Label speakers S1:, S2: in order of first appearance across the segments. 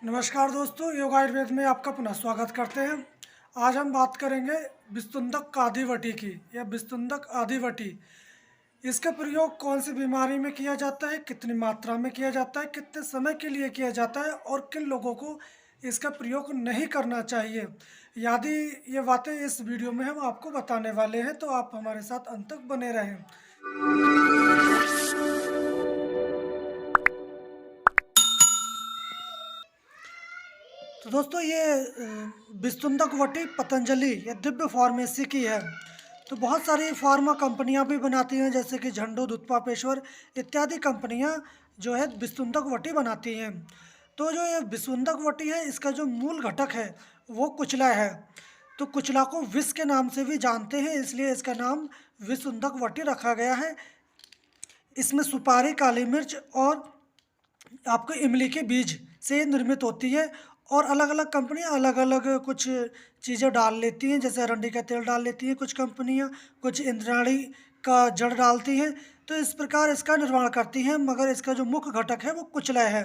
S1: नमस्कार दोस्तों, योग आयुर्वेद में आपका पुनः स्वागत करते हैं। आज हम बात करेंगे बिस्तुंदक आदिवटी की या बिस्तुंदक आदिवटी। इसका प्रयोग कौन सी बीमारी में किया जाता है, कितनी मात्रा में किया जाता है, कितने समय के लिए किया जाता है और किन लोगों को इसका प्रयोग नहीं करना चाहिए। यदि ये बातें इस वीडियो में हम आपको बताने वाले हैं, तो आप हमारे साथ अंत तक बने रहें। तो दोस्तों, ये बिस्तुंदक वटी पतंजलि या दिव्य फार्मेसी की है। तो बहुत सारी फार्मा कंपनियां भी बनाती हैं, जैसे कि झंडू, दुधपापेश्वर इत्यादि कंपनियां जो है बिस्तुंदक वटी बनाती हैं। तो जो ये बिस्तुंदक वटी है, इसका जो मूल घटक है वो कुचला है। तो कुचला को विष के नाम से भी जानते हैं, इसलिए इसका नाम बिस्तुंदक वटी रखा गया है। इसमें सुपारी, काली मिर्च और आपको इमली के बीज से निर्मित होती है। और अलग अलग कंपनियां अलग अलग कुछ चीज़ें डाल लेती हैं, जैसे अरंडी का तेल डाल लेती हैं कुछ कंपनियां, कुछ इंद्राणी का जड़ डालती हैं। तो इस प्रकार इसका निर्माण करती हैं, मगर इसका जो मुख्य घटक है वो कुचला है।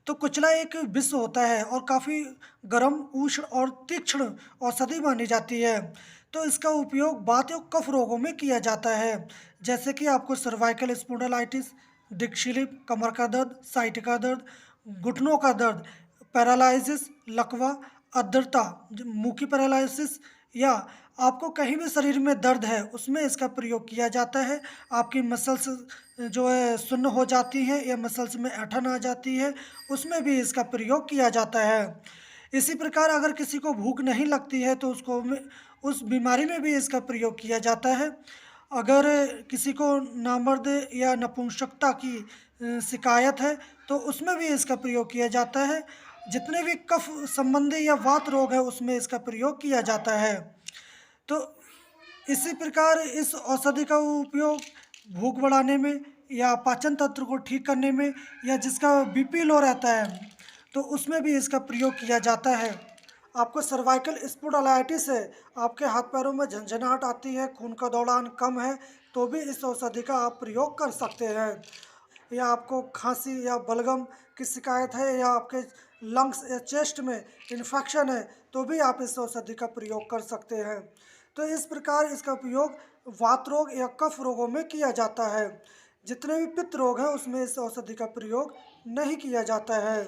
S1: तो कुचला एक विष होता है और काफ़ी गर्म, उष्ण और तीक्ष्ण औषधि मानी जाती है। तो इसका उपयोग वात और कफ रोगों में किया जाता है, जैसे कि आपको सर्वाइकल स्पॉन्डिलाइटिस, डिस्क स्लिप, कमर का दर्द, साइटिका दर्द, घुटनों का दर्द, पैरालिसिस, लकवा, अधरता, मुंह की पैरालिसिस, या आपको कहीं भी शरीर में दर्द है उसमें इसका प्रयोग किया जाता है। आपकी मसल्स जो है सुन्न हो जाती हैं या मसल्स में ऐंठन आ जाती है, उसमें भी इसका प्रयोग किया जाता है। इसी प्रकार अगर किसी को भूख नहीं लगती है तो उसको उस बीमारी में भी इसका प्रयोग किया जाता है। अगर किसी को नामर्द या नपुंसकता की शिकायत है तो उसमें भी इसका प्रयोग किया जाता है। जितने भी कफ संबंधी या वात रोग है उसमें इसका प्रयोग किया जाता है। तो इसी प्रकार इस औषधि का उपयोग भूख बढ़ाने में या पाचन तंत्र को ठीक करने में, या जिसका बीपी लो रहता है तो उसमें भी इसका प्रयोग किया जाता है। आपको सर्वाइकल स्पॉन्डिलाइटिस है, आपके हाथ पैरों में झंझनाहट आती है, खून का दौड़ान कम है, तो भी इस औषधि का आप प्रयोग कर सकते हैं। या आपको खांसी या बलगम की शिकायत है, या आपके लंग्स या चेस्ट में इन्फेक्शन है, तो भी आप इस औषधि का प्रयोग कर सकते हैं। तो इस प्रकार इसका उपयोग वात रोग या कफ रोगों में किया जाता है। जितने भी पित्त रोग हैं उसमें इस औषधि का प्रयोग नहीं किया जाता है।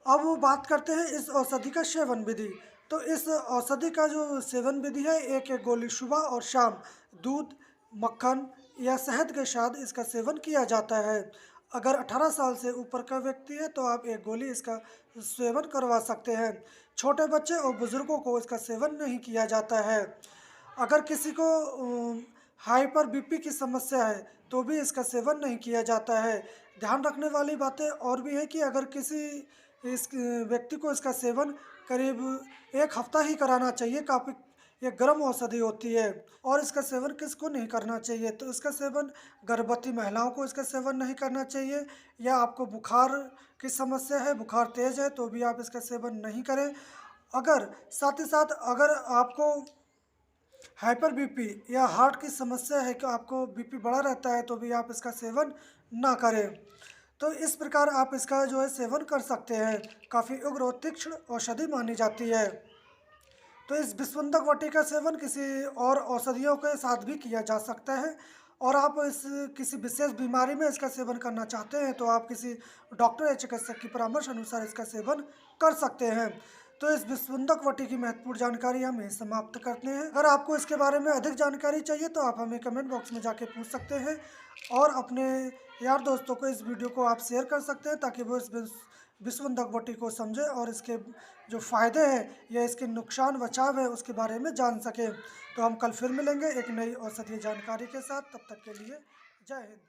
S1: अब वो बात करते हैं इस औषधि का सेवन विधि। तो इस औषधि का जो सेवन विधि है, एक एक गोली सुबह और शाम दूध, मक्खन या शहद के साथ इसका सेवन किया जाता है। अगर 18 साल से ऊपर का व्यक्ति है तो आप एक गोली इसका सेवन करवा सकते हैं। छोटे बच्चे और बुजुर्गों को इसका सेवन नहीं किया जाता है। अगर किसी को हाइपर बीपी की समस्या है तो भी इसका सेवन नहीं किया जाता है। ध्यान रखने वाली बातें और भी है कि अगर किसी इस व्यक्ति को इसका सेवन करीब 1 हफ्ता ही कराना चाहिए। काफ़ी ये गर्म औषधि होती है। और इसका सेवन किसको नहीं करना चाहिए, तो इसका सेवन गर्भवती महिलाओं को इसका सेवन नहीं करना चाहिए। या आपको बुखार की समस्या है, बुखार तेज़ है, तो भी आप इसका सेवन नहीं करें। अगर साथ ही साथ अगर आपको हाइपर बीपी या हार्ट की समस्या है कि आपको बीपी बढ़ा रहता है, तो भी आप इसका सेवन ना करें। तो इस प्रकार आप इसका जो है सेवन कर सकते हैं। काफ़ी उग्र और तीक्ष्ण औषधि मानी जाती है। तो इस बिस्वंदक वटी का सेवन किसी और औषधियों के साथ भी किया जा सकता है। और आप इस किसी विशेष बीमारी में इसका सेवन करना चाहते हैं तो आप किसी डॉक्टर या चिकित्सक की परामर्श अनुसार इसका सेवन कर सकते हैं। तो इस बिस्वंदक वटी की महत्वपूर्ण जानकारी हम यहीं समाप्त करते हैं। अगर आपको इसके बारे में अधिक जानकारी चाहिए तो आप हमें कमेंट बॉक्स में जाके पूछ सकते हैं, और अपने यार दोस्तों को इस वीडियो को आप शेयर कर सकते हैं ताकि वो इस बिस्वंदक वटी को समझे और इसके जो फ़ायदे हैं या इसके नुकसान बचाव है उसके बारे में जान सकें। तो हम कल फिर मिलेंगे एक नई औषधीय जानकारी के साथ। तब तक के लिए जय हिंद।